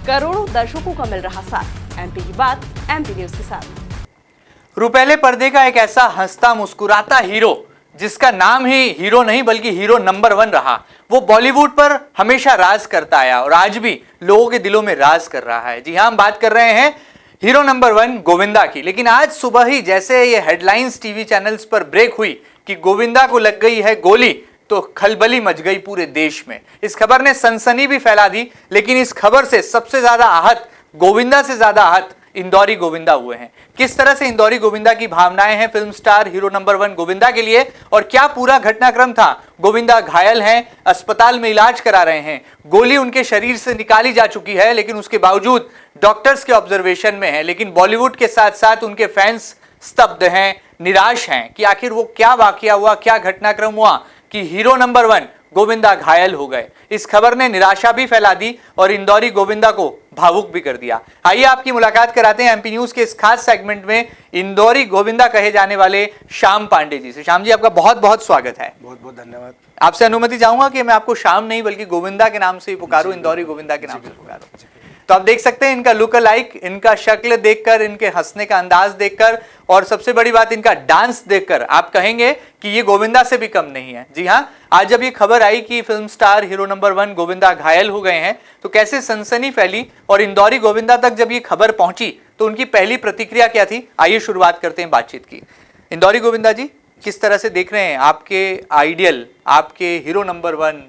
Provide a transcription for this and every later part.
करोड़ों दर्शकों का मिल रहा साथ। एमपी की बात एमपी न्यूज के साथ। रुपहले पर्दे का एक ऐसा हंसता मुस्कुराता हीरो जिसका नाम ही हीरो नहीं बल्कि हीरो नंबर 1 रहा, वो बॉलीवुड पर हमेशा राज करता आया और आज भी लोगों के दिलों में राज कर रहा है। जी हां, हम बात कर रहे हैं हीरो नंबर 1 गोविंदा की। लेकिन आज सुबह ही जैसे ये हेडलाइंस टीवी चैनल्स पर ब्रेक हुई कि गोविंदा को लग गई है गोली, तो खलबली मच गई पूरे देश में। इस खबर ने सनसनी भी फैला दी, लेकिन इस खबर से सबसे ज्यादा आहत, गोविंदा से ज्यादा आहत इंदौरी गोविंदा हुए हैं। किस तरह से इंदौरी गोविंदा की भावनाएं हैं film star hero number 1 Govinda के लिए, और क्या पूरा घटनाक्रम था। गोविंदा घायल हैं, अस्पताल में इलाज करा रहे हैं, गोली उनके शरीर से निकाली जा चुकी है, लेकिन उसके बावजूद डॉक्टर्स के ऑब्जर्वेशन में है। लेकिन बॉलीवुड के साथ साथ उनके फैंस स्तब्ध हैं, निराश हैं कि आखिर वो क्या वाकया हुआ, क्या घटनाक्रम हुआ कि हीरो नंबर 1 गोविंदा घायल हो गए। इस खबर ने निराशा भी फैला दी और इंदौरी गोविंदा को भावुक भी कर दिया। आइए आपकी मुलाकात कराते हैं एमपी न्यूज के इस खास सेगमेंट में इंदौरी गोविंदा कहे जाने वाले श्याम पांडे जी से। श्याम जी, आपका बहुत बहुत स्वागत है। बहुत बहुत धन्यवाद। आपसे अनुमति चाहूंगा कि मैं आपको श्याम नहीं बल्कि गोविंदा के नाम से ही पुकारूं, इंदौरी गोविंदा के नाम से पुकारूं। तो आप देख सकते हैं इनका लुक अलाइक, इनका शक्ल देखकर, इनके हंसने का अंदाज देखकर और सबसे बड़ी बात इनका डांस देखकर आप कहेंगे कि ये गोविंदा से भी कम नहीं है। जी हां, आज जब ये खबर आई कि film star hero number 1 Govinda घायल हो गए हैं, तो कैसे सनसनी फैली और इंदौरी गोविंदा तक जब ये खबर पहुंची तो उनकी पहली प्रतिक्रिया क्या थी। आइए शुरुआत करते हैं बातचीत की। इंदौरी गोविंदा जी, किस तरह से देख रहे हैं आपके आइडियल, आपके हीरो नंबर 1,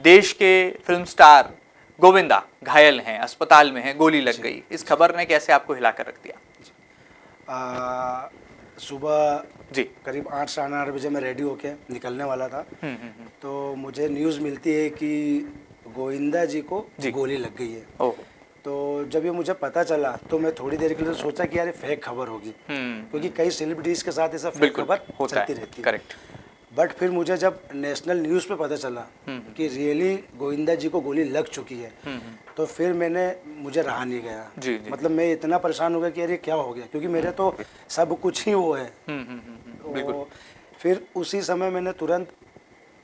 देश के फिल्म स्टार गोविंदा घायल हैं, अस्पताल में हैं, गोली लग गई। इस खबर ने कैसे आपको हिलाकर रख दिया? सुबह जी करीब 8 साढ़े 8 बजे मैं रेडी होके निकलने वाला था। तो मुझे न्यूज़ मिलती है कि गोविंदा जी को गोली लग गई है। तो जब ये मुझे पता चला तो मैं थोड़ी देर के लिए सोचा कि यार फेक खबर होगी, क्योंकि कई सेलिब्रिटीज के साथ ऐसा फेक खबर चलती रहती है। करेक्ट। बट फिर मुझे जब नेशनल न्यूज़ पे पता चला कि रियली गोविंदा जी को गोली लग चुकी है, तो फिर मुझे रहा नहीं गया। जी। मतलब मैं इतना परेशान हो गया कि अरे क्या हो गया, क्योंकि मेरे तो सब कुछ ही वो है। तो फिर उसी समय मैंने तुरंत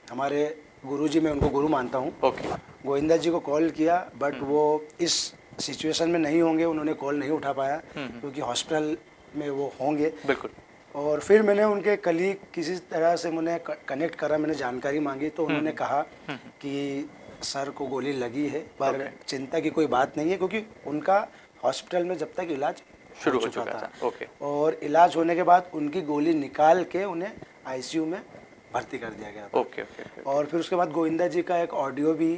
हमारे गुरुजी, मैं उनको गुरु मानता हूँ, गोविंदा जी को कॉल किया। बट वो इस सिचुएशन में नहीं होंगे, उन्होंने कॉल नहीं उठा पाया क्योंकि हॉस्पिटल में वो होंगे। बिल्कुल। और फिर मैंने उनके कलीग किसी तरह से मैंने कनेक्ट करा, मैंने जानकारी मांगी, तो उन्होंने कहा कि सर को गोली लगी है, पर चिंता की कोई बात नहीं है, क्योंकि उनका हॉस्पिटल में जब तक इलाज शुरू हो चुका था। और इलाज होने के बाद उनकी गोली निकाल के उन्हें आईसीयू में भर्ती कर दिया गया था। और फिर उसके बाद गोविंदा जी का एक ऑडियो भी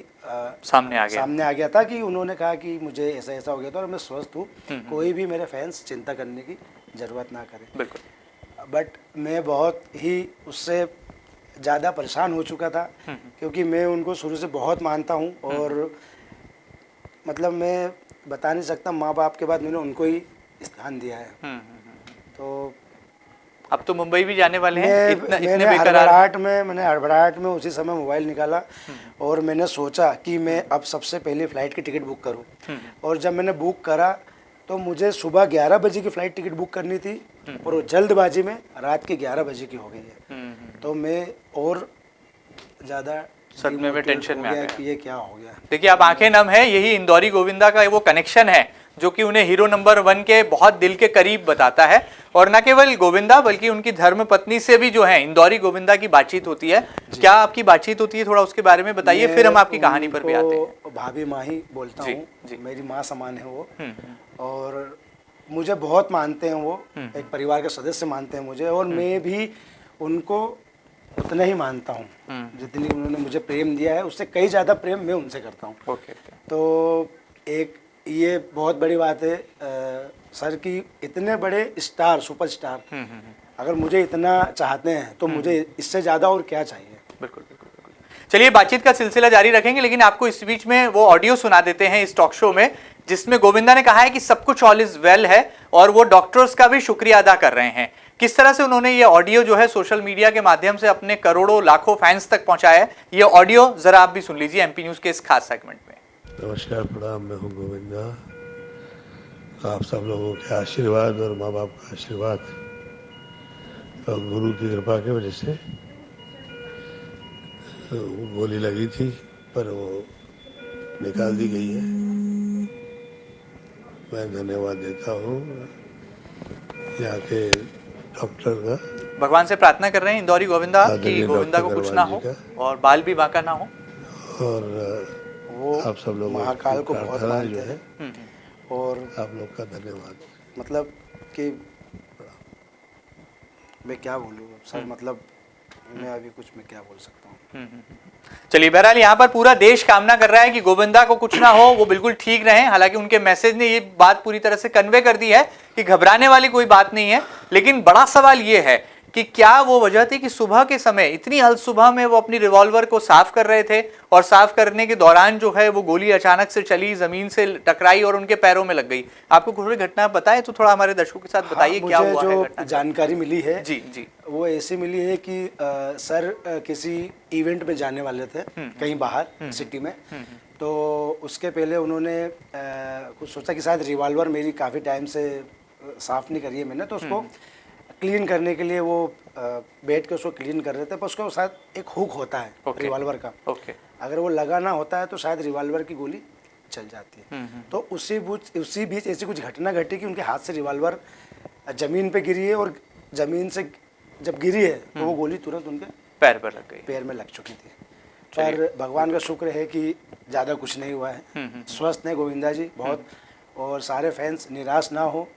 सामने आ गया था कि उन्होंने कहा कि मुझे ऐसा ऐसा हो गया था और मैं स्वस्थ हूँ, कोई भी मेरे फैंस चिंता करने की ज़रूरत ना करें। बिल्कुल। बट मैं बहुत ही उससे ज़्यादा परेशान हो चुका था, क्योंकि मैं उनको शुरू से बहुत मानता हूँ और मतलब मैं बता नहीं सकता, माँ बाप के बाद मैंने उनको ही स्थान दिया है। तो अब तो मुंबई भी जाने वाले हैं। मैंने हड़बड़ाहट में उसी समय मोबाइल निकाला और मैंने सोचा कि मैं अब सबसे पहले फ़्लाइट की टिकट बुक करूं। और जब मैंने बुक करा तो मुझे सुबह 11 बजे की फ़्लाइट टिकट बुक करनी थी और वो जल्दबाजी में रात के 11 बजे की हो गई है। तो मैं और ज़्यादा सदमे में, टेंशन में आ गया कि ये क्या हो गया। देखिए, आप आंखें नम है, यही इंदौरी गोविंदा का वो कनेक्शन है जो कि उन्हें हीरो नंबर 1 के बहुत दिल के करीब बताता है। और न केवल गोविंदा बल्कि उनकी धर्म पत्नी से भी जो है इंदौरी गोविंदा की बातचीत होती है। क्या आपकी बातचीत होती है, थोड़ा उसके बारे में बताइए, फिर हम आपकी कहानी पर भी आते हैं। भाभी माँ ही बोलता हूँ, मेरी माँ समान है वो, और मुझे बहुत मानते हैं वो, एक परिवार के सदस्य मानते हैं मुझे, और मैं भी उनको उतना ही मानता हूँ जितनी उन्होंने मुझे प्रेम दिया है, उससे कई ज़्यादा प्रेम मैं उनसे करता हूँ। तो एक ये बहुत बड़ी बात है सर की, इतने बड़े स्टार, सुपरस्टार अगर मुझे इतना चाहते हैं तो मुझे इससे ज़्यादा और क्या चाहिए। बिल्कुल। चलिए, बातचीत का सिलसिला जारी रखेंगे, लेकिन आपको इस बीच में वो ऑडियो सुना देते हैं इस टॉक शो में जिसमें गोविंदा ने कहा है कि सब कुछ ऑल इज वेल है और वो डॉक्टर्स का भी शुक्रिया अदा कर रहे हैं। किस तरह से उन्होंने ये ऑडियो जो है सोशल मीडिया के माध्यम से अपने करोड़ों लाखों फैंस तक पहुंचाया है, ये ऑडियो जरा आप भी सुन लीजिए एमपी न्यूज के इस खास सेगमेंट में। नमस्कार, प्रणाम, मैं हूँ गोविंदा। आप सब लोगों के आशीर्वाद और माँ बाप का आशीर्वाद और गुरु की कृपा की वजह से गोली लगी थी, पर वो निकाल दी गई है। मैं धन्यवाद देता हूँ यहाँ के डॉक्टर का, भगवान से प्रार्थना कर रहे हैं इंदौरी गोविंदा कि आदरणीय गोविंदा को डॉक्टर कुछ ना अग्रवाल हो जी और बाल भी बांका ना हो। और वो आप सब लोगों की महाकाल को बहुत प्रार्थना मानते जो है, हैं और आप लोग का धन्यवाद। मतलब कि मैं क्या बोलूँ सर, मतलब मैं अभी कुछ मैं क्या बोल सकता हूँ। चलिए, बहरहाल यहाँ पर पूरा देश कामना कर रहा है कि गोविंदा को कुछ ना हो, वो बिल्कुल ठीक रहें। हालांकि उनके मैसेज ने ये बात पूरी तरह से कन्वे कर दी है कि घबराने वाली कोई बात नहीं है। लेकिन बड़ा सवाल ये है कि क्या वो वजह थी कि सुबह के समय, इतनी हल सुबह में वो अपनी रिवॉल्वर को साफ कर रहे थे और साफ करने के दौरान जो है वो गोली अचानक से चली, जमीन से टकराई और उनके पैरों में लग गई। आपको थोड़ी घटना पता है तो थोड़ा हमारे दर्शकों के साथ बताइए क्या मुझे हुआ है जो घटना। जानकारी मिली है जी जी। वो ऐसी मिली है कि सर किसी इवेंट में जाने वाले थे कहीं बाहर सिटी में, तो उसके पहले उन्होंने कुछ सोचा कि शायद रिवॉल्वर मेरी काफ़ी टाइम से साफ नहीं करी है मैंने, तो उसको क्लीन करने के लिए वो बैठ के उसको क्लीन कर रहे थे। पर उसका शायद एक हुक होता है रिवॉल्वर का, अगर वो लगाना होता है तो शायद रिवॉल्वर की गोली चल जाती है। तो उसी बीच ऐसी कुछ घटना घटी कि उनके हाथ से रिवॉल्वर ज़मीन पे गिरी है और ज़मीन से जब गिरी है तो वो गोली तुरंत उनके पैर पर लग गई, पैर में लग चुकी थी। पर भगवान का शुक्र है कि ज़्यादा कुछ नहीं हुआ है, स्वस्थ है गोविंदा जी बहुत। और सारे फैंस निराश ना हो,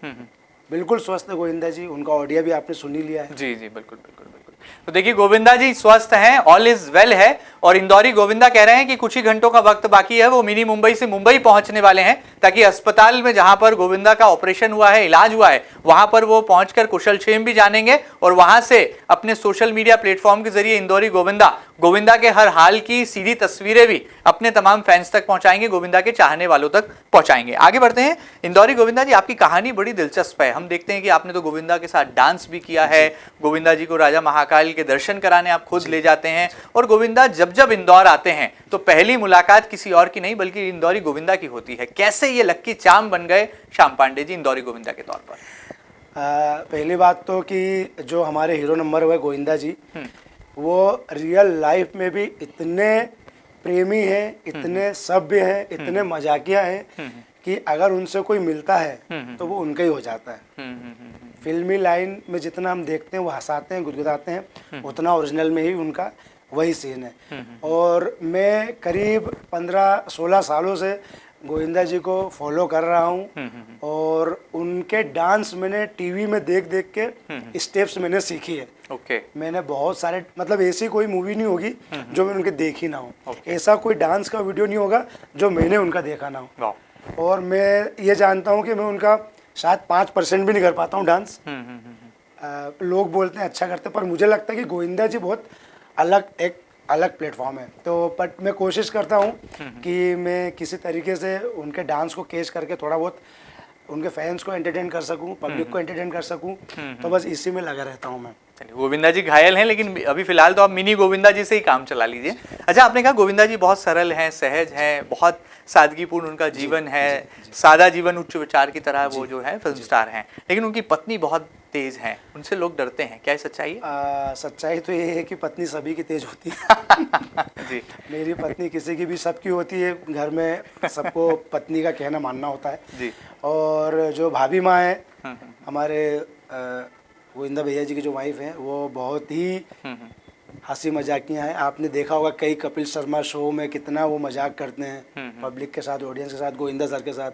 बिल्कुल स्वस्थ है गोविंदा जी। उनका ऑडियो भी आपने सुन ही लिया है। जी जी, बिल्कुल बिल्कुल बिल्कुल। तो देखिए, गोविंदा जी स्वस्थ हैं, ऑल इज वेल है। और इंदौरी गोविंदा कह रहे हैं कि कुछ ही घंटों का वक्त बाकी है, वो मिनी मुंबई से मुंबई पहुंचने वाले हैं ताकि अस्पताल में जहां पर गोविंदा का ऑपरेशन हुआ है, इलाज हुआ है, वहां पर वो पहुंचकर कुशलक्षेम भी जानेंगे और वहां से अपने सोशल मीडिया प्लेटफॉर्म के जरिए इंदौरी गोविंदा के हर हाल की सीधी तस्वीरें भी अपने तमाम फैंस तक पहुंचाएंगे, गोविंदा के चाहने वालों तक पहुंचाएंगे। आगे बढ़ते हैं। इंदौरी गोविंदा जी, आपकी कहानी बड़ी दिलचस्प है। हम देखते हैं कि आपने तो गोविंदा के साथ डांस भी किया है, गोविंदा जी को राजा महाकाल के दर्शन कराने आप खुद ले जाते हैं, और गोविंदा जब जब इंदौर आते हैं तो पहली मुलाकात किसी और की नहीं बल्कि इंदौरी गोविंदा की होती है। कैसे ये लक्की चार्म बन गए श्याम पांडे जी इंदौरी गोविंदा के तौर पर? पहली बात तो कि जो हमारे हीरो नंबर हुए गोविंदा जी, वो रियल लाइफ में भी इतने प्रेमी हैं, इतने सभ्य हैं, इतने मजाकिया हैं कि अगर उनसे कोई मिलता है तो वो उनका ही हो जाता है। फिल्मी लाइन में जितना हम देखते हैं वो हंसाते हैं, गुदगुदाते हैं, उतना ओरिजिनल में ही उनका वही सीन है। और मैं करीब 15-16 सालों से गोविंदा जी को फॉलो कर रहा हूँ और उनके डांस मैंने टीवी में देख देख के स्टेप्स मैंने सीखी है। मैंने बहुत सारे, मतलब ऐसी कोई मूवी नहीं होगी जो मैंने उनके देखी ना हो, ऐसा कोई डांस का वीडियो नहीं होगा जो मैंने उनका देखा ना हो। और मैं ये जानता हूँ कि मैं उनका शायद 5% भी नहीं कर पाता हूँ डांस। लोग बोलते हैं अच्छा करते, पर मुझे लगता है कि गोविंदा जी बहुत एक अलग प्लेटफॉर्म है। तो बट मैं कोशिश करता हूँ कि मैं किसी तरीके से उनके डांस को कैच करके थोड़ा बहुत उनके फैंस को एंटरटेन कर सकूं, पब्लिक को एंटरटेन कर सकूं, तो बस इसी में लगा रहता हूं मैं। चलिए, गोविंदा जी घायल हैं लेकिन अभी फिलहाल तो आप मिनी गोविंदा जी से ही काम चला लीजिए। अच्छा, आपने कहा गोविंदा जी बहुत सरल हैं, सहज हैं, बहुत सादगीपूर्ण उनका जीवन है, सादा जीवन उच्च विचार की तरह वो जो है फिल्म स्टार हैं, लेकिन उनकी पत्नी बहुत तेज हैं, उनसे लोग डरते हैं, क्या सच्चाई है? सच्चाई तो ये है कि पत्नी सभी की तेज होती है। जी। मेरी पत्नी किसी की भी, सबकी होती है, घर में सबको पत्नी का कहना मानना होता है जी। और जो भाभी माँ है हमारे गोविंदा भैया जी की जो वाइफ हैं, वो बहुत ही हंसी मजाकियाँ हैं। आपने देखा होगा कई कपिल शर्मा शो में कितना वो मजाक करते हैं पब्लिक के साथ, ऑडियंस के साथ, गोविंदा सर के साथ,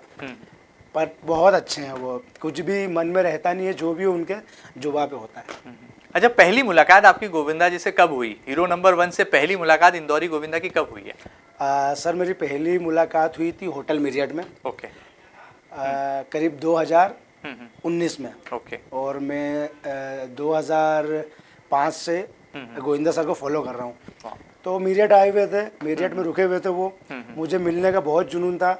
पर बहुत अच्छे हैं वो, कुछ भी मन में रहता नहीं है, जो भी उनके जुबा पे होता है। अच्छा, पहली मुलाकात आपकी गोविंदा जी से कब हुई? हीरो नंबर 1 से पहली मुलाकात इंदौरी गोविंदा की कब हुई है? सर मेरी पहली मुलाकात हुई थी होटल मीरियट में। ओके। करीब 2019 में। ओके। और मैं 2005 से गोविंदा सर को फॉलो कर रहा हूँ। तो मीरियट आए हुए थे, मीरियट में रुके हुए थे वो, मुझे मिलने का बहुत जुनून था,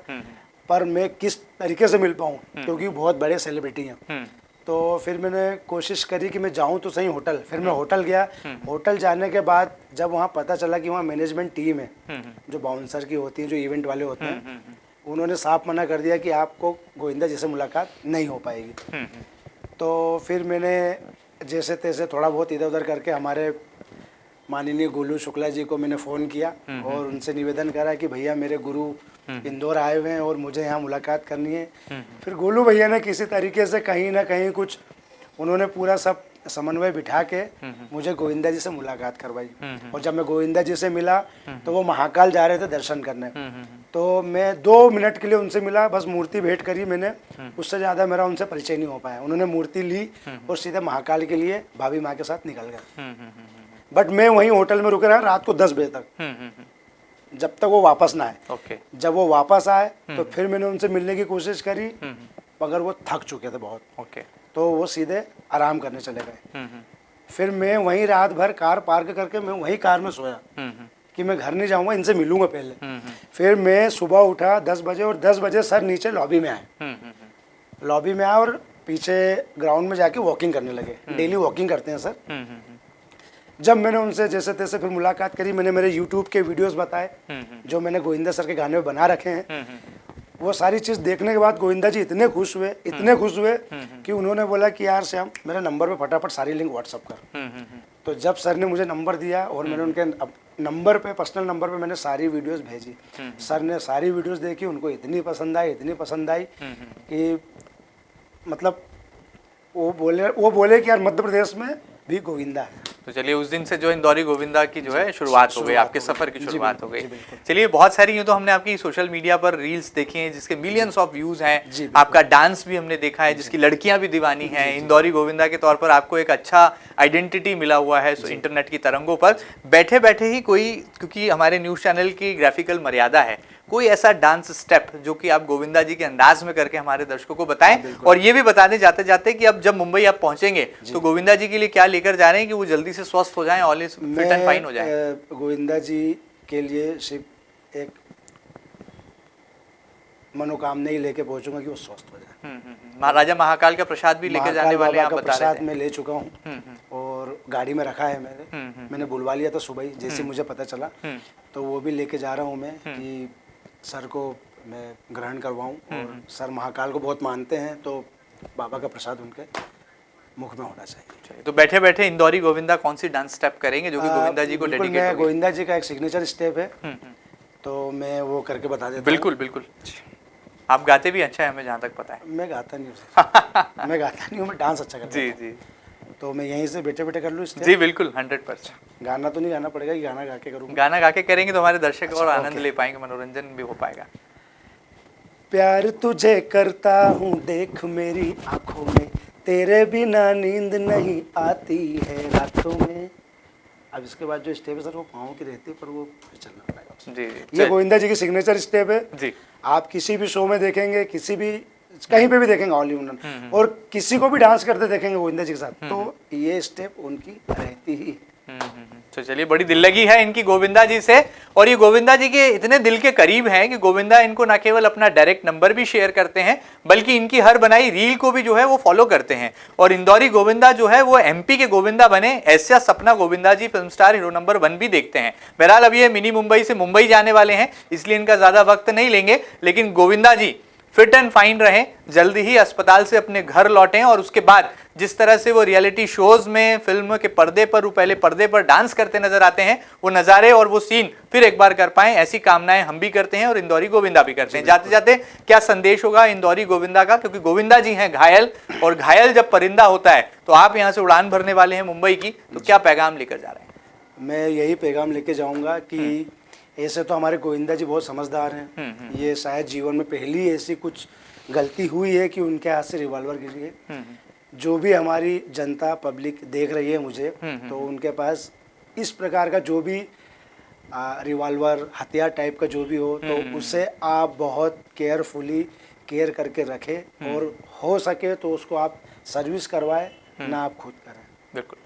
पर मैं किस तरीके से मिल पाऊँ क्योंकि बहुत बड़े सेलिब्रिटी हैं। तो फिर मैंने कोशिश करी कि मैं जाऊं तो सही होटल। फिर मैं होटल गया। होटल जाने के बाद जब वहाँ पता चला कि वहाँ मैनेजमेंट टीम है जो बाउंसर की होती है, जो इवेंट वाले होते हैं, उन्होंने साफ मना कर दिया कि आपको गोविंदा जी से मुलाकात नहीं हो पाएगी। तो फिर मैंने जैसे तैसे थोड़ा बहुत इधर उधर करके हमारे माननीय गोलू शुक्ला जी को मैंने फ़ोन किया और उनसे निवेदन करा कि भैया मेरे गुरु इंदौर आए हुए हैं और मुझे यहाँ मुलाकात करनी है। फिर गोलू भैया ने किसी तरीके से कहीं ना कहीं कुछ उन्होंने पूरा सब समन्वय बिठा के मुझे गोविंदा जी से मुलाकात करवाई। और जब मैं गोविंदा जी से मिला तो वो महाकाल जा रहे थे दर्शन करने, तो मैं 2 मिनट के लिए उनसे मिला, बस मूर्ति भेंट करी मैंने, उससे ज़्यादा मेरा उनसे परिचय नहीं हो पाया। उन्होंने मूर्ति ली और सीधे महाकाल के लिए भाभी माँ के साथ निकल गए। बट मैं वहीं होटल में रुके रहा रात को 10 बजे तक, जब तक वो वापस ना आए। जब वो वापस आए तो फिर मैंने उनसे मिलने की कोशिश करी, मगर वो थक चुके थे बहुत। तो वो सीधे आराम करने चले गए। फिर मैं वहीं रात भर कार पार्क करके मैं वहीं कार में सोया कि मैं घर नहीं जाऊंगा, इनसे मिलूंगा पहले। फिर मैं सुबह उठा 10 बजे और 10 बजे सर नीचे लॉबी में आए। लॉबी में आए और पीछे ग्राउंड में जाके वॉकिंग करने लगे। डेली वॉकिंग करते हैं सर। जब मैंने उनसे जैसे तैसे फिर मुलाकात करी, मैंने मेरे यूट्यूब के वीडियोस बताए जो मैंने गोविंदा सर के गाने में बना रखे हैं। वो सारी चीज़ देखने के बाद गोविंदा जी इतने खुश हुए कि उन्होंने बोला कि यार श्याम मेरे नंबर पे फटाफट सारी लिंक व्हाट्सअप कर। तो जब सर ने मुझे नंबर दिया और मैंने उनके नंबर पे, पर्सनल नंबर पे मैंने सारी वीडियोस भेजी। सर ने सारी वीडियोस देखी, उनको इतनी पसंद आई कि मतलब वो बोले कि यार मध्य प्रदेश में भी गोविंदा है। तो चलिए उस दिन से जो इंदौरी गोविंदा की जो है शुरुआत हो गई, आपके सफर की शुरुआत हो गई। चलिए बहुत सारी यूँ तो हमने आपकी सोशल मीडिया पर रील्स देखी हैं जिसके मिलियंस ऑफ व्यूज हैं, आपका डांस भी हमने देखा है जिसकी लड़कियां भी दीवानी हैं। इंदौरी गोविंदा के तौर पर आपको एक अच्छा आइडेंटिटी मिला हुआ है इंटरनेट की तरंगों पर। बैठे बैठे ही कोई, क्योंकि हमारे न्यूज चैनल की ग्राफिकल मर्यादा है, कोई ऐसा डांस स्टेप जो कि आप गोविंदा जी के अंदाज में करके हमारे दर्शकों को बताएं, और ये भी बताने जाते जाते कि अब जब मुंबई आप पहुंचेंगे तो गोविंदा जी के लिए क्या लेकर जा रहे हैं कि वो जल्दी से स्वस्थ हो जाएं, all is fit and fine हो जाएं। गोविंदा जी के लिए सिर्फ एक मनोकामना ही लेके पहुंचूंगा कि वो स्वस्थ हो जाए। महाराजा महाकाल का प्रसाद भी लेकर जाने वाले हैं, आप बता रहे थे। मैं ले चुका हूँ और गाड़ी में रखा है मैंने बुलवा लिया था सुबह ही, जैसे मुझे पता चला तो वो भी लेके जा रहा हूँ मैं कि सर को मैं ग्रहण करवाऊँ। और सर महाकाल को बहुत मानते हैं, तो बाबा का प्रसाद उनके मुख में होना चाहिए। तो बैठे बैठे इंदौरी गोविंदा कौन सी डांस स्टेप करेंगे जो कि गोविंदा जी को डेडिकेट होगी? गोविंदा जी का एक सिग्नेचर स्टेप है, तो मैं वो करके बता देता हूँ। बिल्कुल बिल्कुल। आप गाते भी अच्छा है, हमें जहाँ तक पता है। मैं गाता नहीं हूँ, मैं डांस अच्छा करता हूँ। जी। तो मैं यहीं से बैठे बैठे कर लूँ स्टेप? जी बिल्कुल, 100%। गाना तो नहीं गाना पड़ेगा कि गाना गा के करूँगा? गाना गा के करेंगे तो हमारे दर्शक और आनंद ले पाएंगे, मनोरंजन भी हो पाएगा। प्यार तुझे करता हूँ देख मेरी आंखों में, तेरे बिना नींद नहीं आती है रातों में। अब इसके बाद जो स्टेप है सर वो पाँव की रहती है, पर वो चलना पड़ेगा। जी। ये गोविंदा जी की सिग्नेचर स्टेप है जी। आप किसी भी शो में देखेंगे, किसी भी कहीं पे भी देखेंगे ऑल इंडियन, और किसी को भी डांस करते देखेंगे गोविंदा जी के साथ, तो ये स्टेप उनकी रहती ही। तो चलिए बड़ी दिल लगी है इनकी गोविंदा जी से, और ये गोविंदा जी के इतने दिल के करीब हैं कि गोविंदा इनको ना केवल अपना डायरेक्ट नंबर भी शेयर करते हैं, बल्कि इनकी हर बनाई रील को भी जो है वो फॉलो करते हैं। और इंदौरी गोविंदा जो है वो एमपी के गोविंदा बने, ऐसा सपना गोविंदा जी फिल्म स्टार हीरो नंबर 1 भी देखते हैं। बहरहाल अब ये मिनी मुंबई से मुंबई जाने वाले हैं, इसलिए इनका ज्यादा वक्त नहीं लेंगे, लेकिन गोविंदा जी फिट एंड फाइन रहें, जल्दी ही अस्पताल से अपने घर लौटें, और उसके बाद जिस तरह से वो रियलिटी शोज में, फिल्म के पर्दे पर, पहले पर्दे पर डांस करते नजर आते हैं, वो नज़ारे और वो सीन फिर एक बार कर पाएं, ऐसी कामनाएं हम भी करते हैं और इंदौरी गोविंदा भी करते हैं। जाते जाते क्या संदेश होगा इंदौरी गोविंदा का, क्योंकि गोविंदा जी हैं घायल, और घायल जब परिंदा होता है तो आप यहाँ से उड़ान भरने वाले हैं मुंबई की, तो क्या पैगाम लेकर जा रहे हैं? मैं यही पैगाम लेके जाऊँगा कि ऐसे तो हमारे गोविंदा जी बहुत समझदार हैं, ये शायद जीवन में पहली ऐसी कुछ गलती हुई है कि उनके हाथ से रिवॉल्वर गिरी है। जो भी हमारी जनता पब्लिक देख रही है मुझे, तो उनके पास इस प्रकार का जो भी रिवॉल्वर हथियार टाइप का जो भी हो, तो उसे आप बहुत केयरफुली केयर करके रखें, और हो सके तो उसको आप सर्विस करवाएं, ना आप खुद करें। बिल्कुल।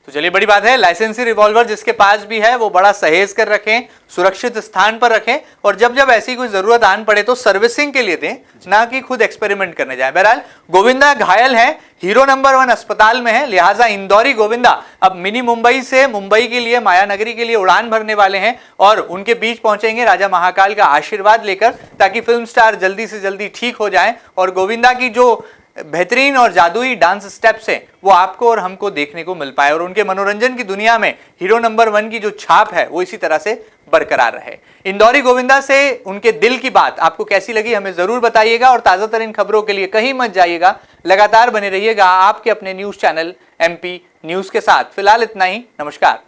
तो चलिए बड़ी बात है, लाइसेंसी रिवॉल्वर जिसके पास भी है वो बड़ा सहेज कर रखें, सुरक्षित स्थान पर रखें, और जब जब ऐसी कोई जरूरत आन पड़े तो सर्विसिंग के लिए दें, ना कि खुद एक्सपेरिमेंट करने जाए। बहरहाल गोविंदा घायल है, हीरो नंबर 1 अस्पताल में है, लिहाजा इंदौरी गोविंदा अब मिनी मुंबई से मुंबई के लिए, माया नगरी के लिए उड़ान भरने वाले हैं, और उनके बीच पहुंचेंगे राजा महाकाल का आशीर्वाद लेकर, ताकि फिल्म स्टार जल्दी से जल्दी ठीक हो जाएं और गोविंदा की जो बेहतरीन और जादुई डांस स्टेप्स हैं वो आपको और हमको देखने को मिल पाए और उनके मनोरंजन की दुनिया में हीरो नंबर 1 की जो छाप है वो इसी तरह से बरकरार रहे। इंदौरी गोविंदा से उनके दिल की बात आपको कैसी लगी हमें जरूर बताइएगा और ताजा तरीन खबरों के लिए कहीं मत जाइएगा, लगातार बने रहिएगा आपके अपने न्यूज चैनल MP न्यूज के साथ। फिलहाल इतना ही, नमस्कार।